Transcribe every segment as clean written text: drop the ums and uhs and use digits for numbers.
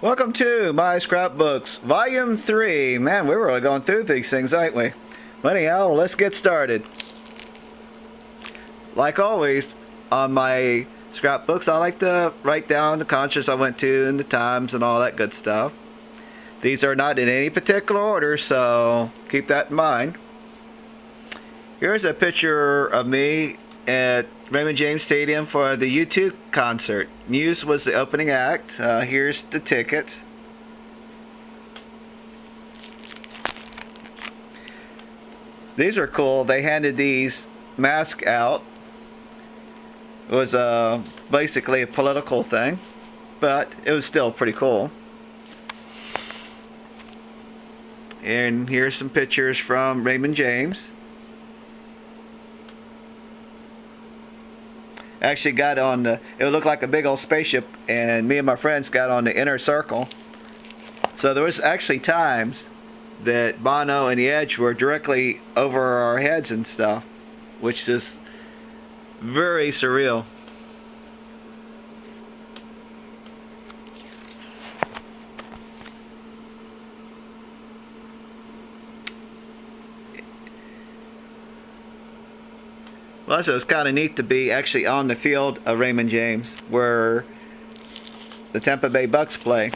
Welcome to my Scrapbooks, Volume 3. Man, we're really going through these things, aren't we? But anyhow, let's get started. Like always, on my scrapbooks, I like to write down the concerts I went to and the times and all that good stuff. These are not in any particular order, so keep that in mind. Here's a picture of me at Raymond James Stadium for the U2 concert. Muse was the opening act. Here's the tickets. These are cool. They handed these masks out. It was basically a political thing, but it was still pretty cool. And here's some pictures from Raymond James. Actually got on the, it looked like a big old spaceship, and me and my friends got on the inner circle. So there was actually times that Bono and the Edge were directly over our heads and stuff, which is very surreal. Well, so it's kind of neat to be actually on the field of Raymond James, where the Tampa Bay Bucks play.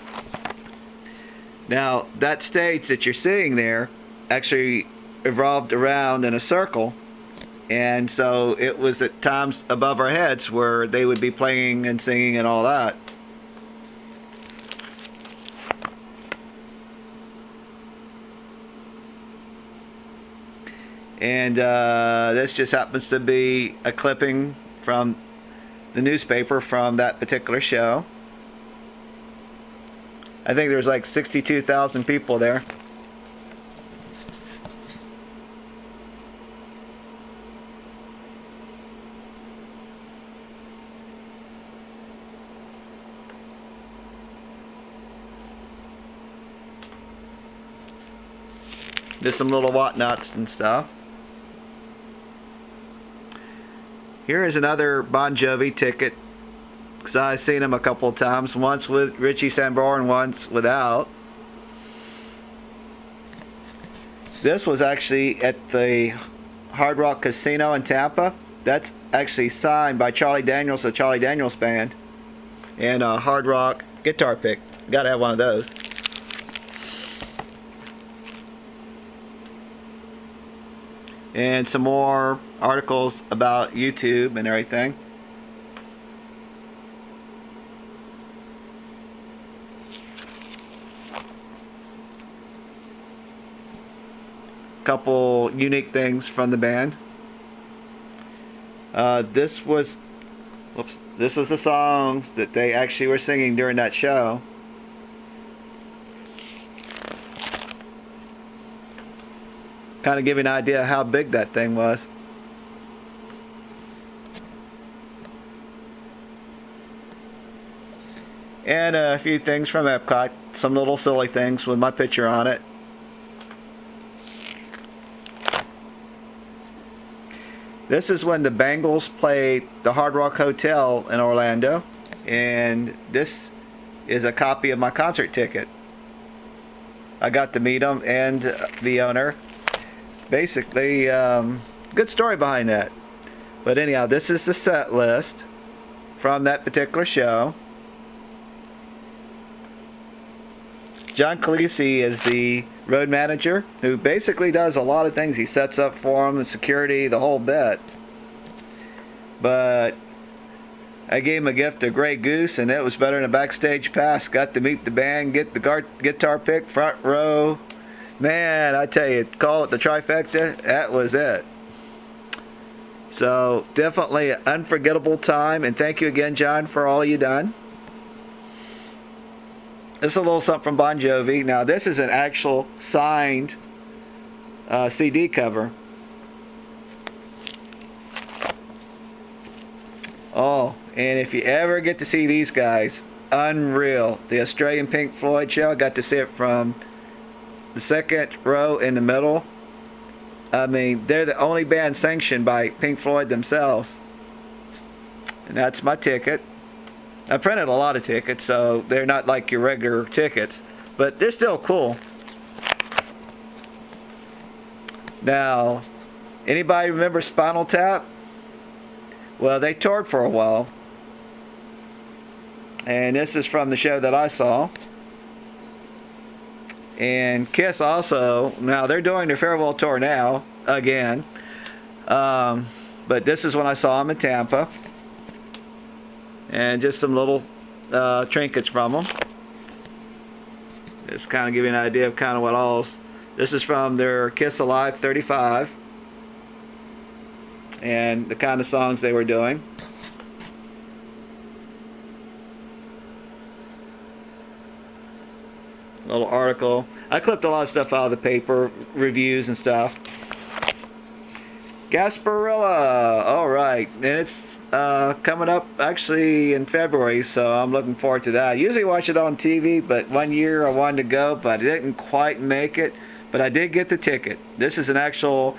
Now, that stage that you're seeing there actually revolved around in a circle, and so it was at times above our heads where they would be playing and singing and all that. And this just happens to be a clipping from the newspaper from that particular show. I think there's like 62,000 people there. Just some little whatnots and stuff. Here is another Bon Jovi ticket, because I've seen him a couple of times, once with Richie Sambora and once without. This was actually at the Hard Rock Casino in Tampa. That's actually signed by Charlie Daniels, the Charlie Daniels Band, and a Hard Rock guitar pick. Gotta have one of those. And some more articles about YouTube and everything. Couple unique things from the band. This was the songs that they actually were singing during that show. Kind of give you an idea how big that thing was. And a few things from Epcot, some little silly things with my picture on it. This is when the Bengals played the Hard Rock Hotel in Orlando, and this is a copy of my concert ticket. I got to meet them and the owner. Basically, good story behind that. But anyhow, this is the set list from that particular show. John Cleese is the road manager, who basically does a lot of things. He sets up for them, the security, the whole bit. But I gave him a gift of Grey Goose, and it was better than a backstage pass. Got to meet the band, get the guitar pick, front row. Man, I tell you, call it the trifecta, that was it. So, definitely an unforgettable time, and thank you again, John, for all you done. This is a little something from Bon Jovi. Now, this is an actual signed CD cover. Oh, and if you ever get to see these guys, unreal. The Australian Pink Floyd show, I got to see it from the second row in the middle. I mean, they're the only band sanctioned by Pink Floyd themselves. And that's my ticket. I printed a lot of tickets, so they're not like your regular tickets, but they're still cool. Now, anybody remember Spinal Tap? Well, they toured for a while. And this is from the show that I saw. And Kiss also, now they're doing their farewell tour now, again. But this is when I saw them in Tampa. And just some little trinkets from them. Just kind of give you an idea of kind of what all. This is from their Kiss Alive 35. And the kind of songs they were doing. Little article. I clipped a lot of stuff out of the paper, reviews and stuff. Gasparilla, alright, and it's coming up actually in February, so I'm looking forward to that. I usually watch it on TV, but one year I wanted to go, but I didn't quite make it, but I did get the ticket. This is an actual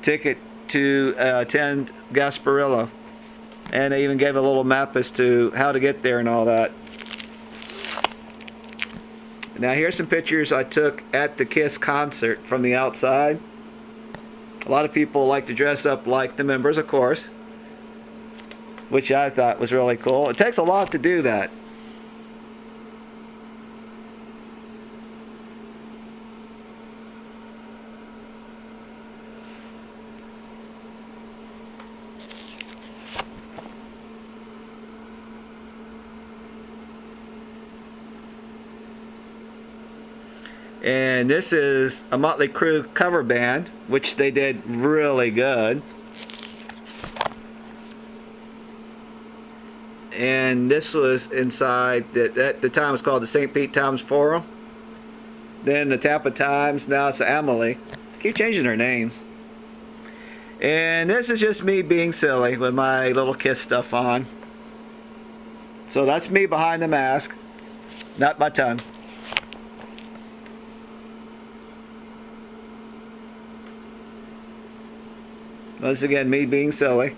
ticket to attend Gasparilla, and they even gave a little map as to how to get there and all that. Now here's some pictures I took at the Kiss concert from the outside. A lot of people like to dress up like the members, of course, which I thought was really cool. It takes a lot to do that. And this is a Motley Crue cover band, which they did really good. And this was inside, that at the time it was called the St. Pete Times Forum. Then the Tampa Times, now it's the Emily. Keep changing their names. And this is just me being silly with my little Kiss stuff on. So that's me behind the mask, not my tongue. Once again, me being silly.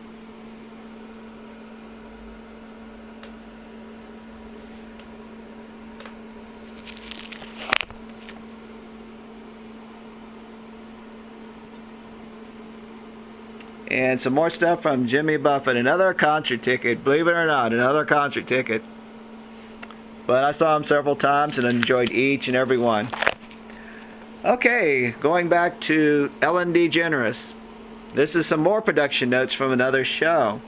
And some more stuff from Jimmy Buffett. Another concert ticket. Believe it or not, another concert ticket. But I saw him several times and enjoyed each and every one. Okay, going back to Ellen DeGeneres. This is some more production notes from another show.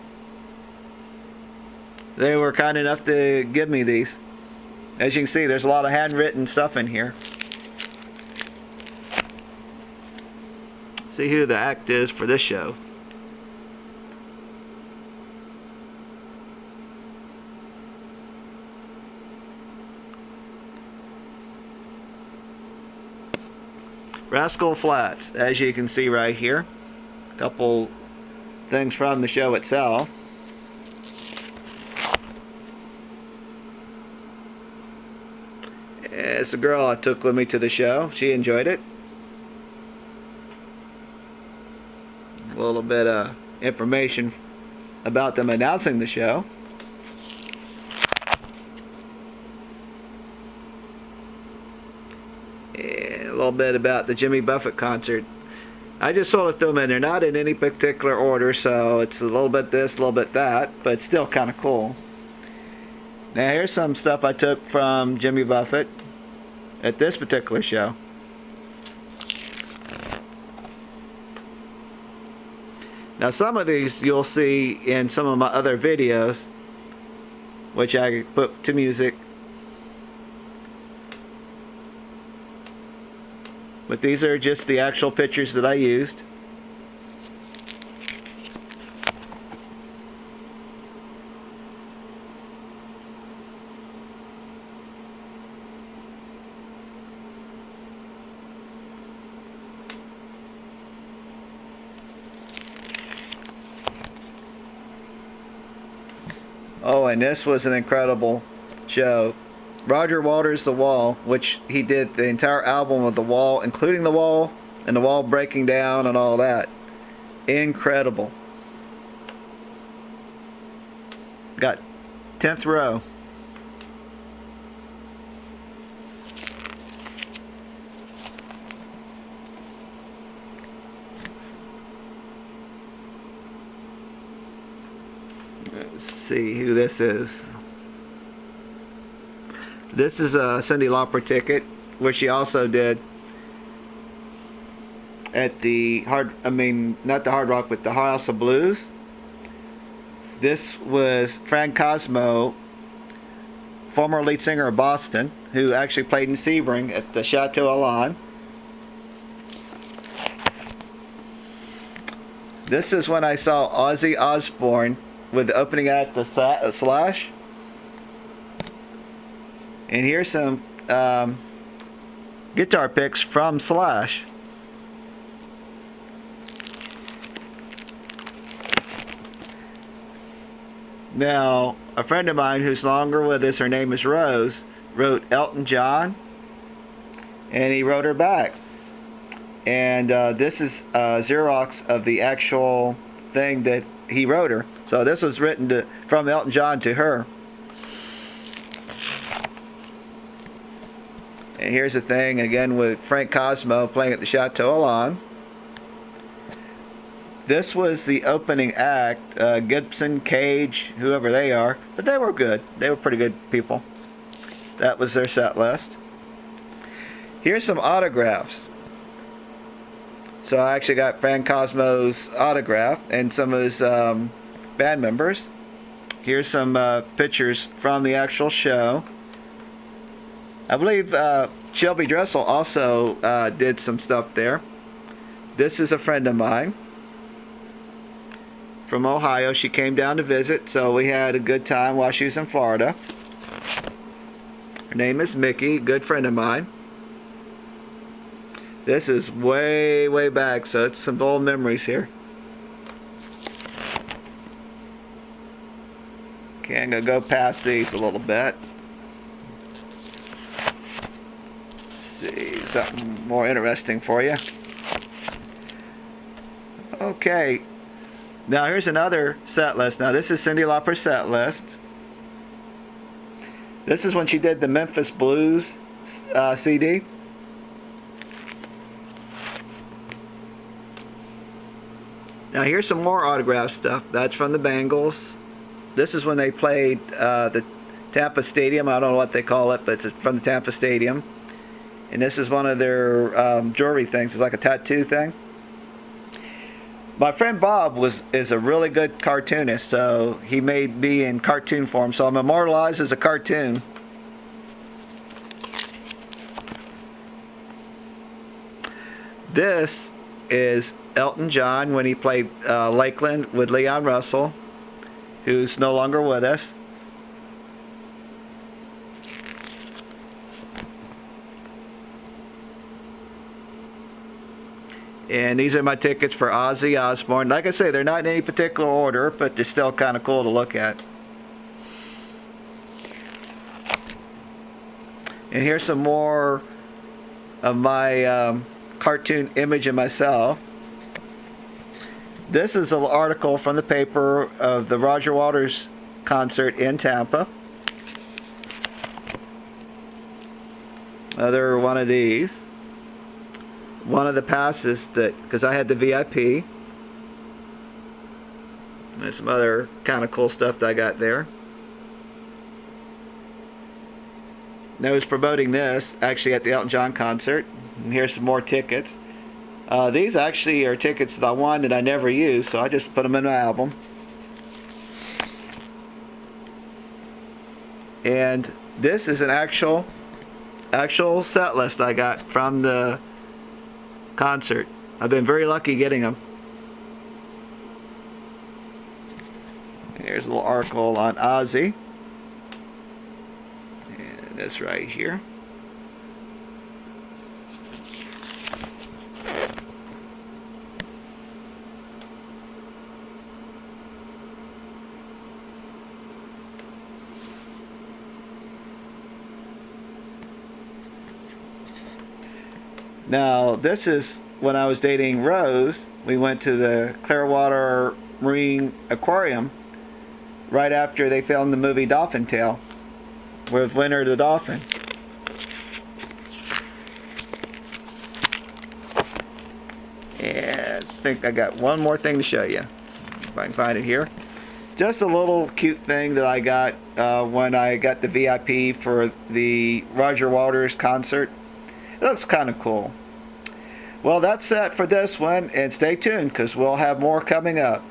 They were kind enough to give me these. As you can see, there's a lot of handwritten stuff in here. See who the act is for this show. Rascal Flatts, as you can see right here. Couple things from the show itself. It's a girl I took with me to the show. She enjoyed it. A little bit of information about them announcing the show. And a little bit about the Jimmy Buffett concert. I just sort of threw them in. They're not in any particular order, so it's a little bit this, a little bit that, but it's still kind of cool. Now here's some stuff I took from Jimmy Buffett at this particular show. Now some of these you'll see in some of my other videos, which I put to music. But these are just the actual pictures that I used. Oh, and this was an incredible show. Roger Waters' The Wall, which he did the entire album of The Wall, including The Wall and The Wall breaking down and all that. Incredible. Got 10th row. Let's see who this is. This is a Cyndi Lauper ticket, which she also did at the not the Hard Rock, but the House of Blues. This was Frank Cosmo, former lead singer of Boston, who actually played in Sebring at the Chateau Elan. This is when I saw Ozzy Osbourne with the opening act of Slash. And here's some guitar picks from Slash. Now, a friend of mine who's no longer with us, her name is Rose, wrote Elton John, and he wrote her back. And this is Xerox of the actual thing that he wrote her. So this was written from Elton John to her. And here's the thing again with Frank Cosmo playing at the Chateau Elan. This was the opening act, Gibson, Cage, whoever they are, but they were good. They were pretty good people. That was their set list. Here's some autographs. So I actually got Frank Cosmo's autograph and some of his band members. Here's some pictures from the actual show. I believe Shelby Dressel also did some stuff there. This is a friend of mine from Ohio. She came down to visit, so we had a good time while she was in Florida. Her name is Mickey, good friend of mine. This is way, way back, so it's some old memories here. Okay, I'm going to go past these a little bit. Let's see, something more interesting for you. Okay. Now here's another set list. Now this is Cyndi Lauper's set list. This is when she did the Memphis Blues CD. Now here's some more autograph stuff. That's from the Bengals. This is when they played the Tampa Stadium. I don't know what they call it, but it's from the Tampa Stadium. And this is one of their jewelry things. It's like a tattoo thing. My friend Bob is a really good cartoonist, so he made me in cartoon form. So I'm immortalized as a cartoon. This is Elton John when he played Lakeland with Leon Russell, who's no longer with us. And these are my tickets for Ozzy Osbourne. Like I say, they're not in any particular order, but they're still kind of cool to look at. And here's some more of my cartoon image of myself. This is an article from the paper of the Roger Waters concert in Tampa. Another one of these. One of the passes that, because I had the VIP. There's some other kind of cool stuff that I got there. And I was promoting this actually at the Elton John concert. And here's some more tickets. These actually are tickets that I won that I never used, so I just put them in my album. And this is an actual set list I got from the concert. I've been very lucky getting them. Here's a little article on Ozzy. And this right here. Now, this is when I was dating Rose. We went to the Clearwater Marine Aquarium right after they filmed the movie Dolphin Tale with Leonard the Dolphin. And I think I got one more thing to show you, if I can find it here. Just a little cute thing that I got when I got the VIP for the Roger Waters concert. It looks kind of cool. Well, that's it for this one, and stay tuned because we'll have more coming up.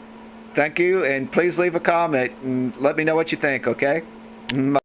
Thank you, and please leave a comment and let me know what you think, okay? Bye.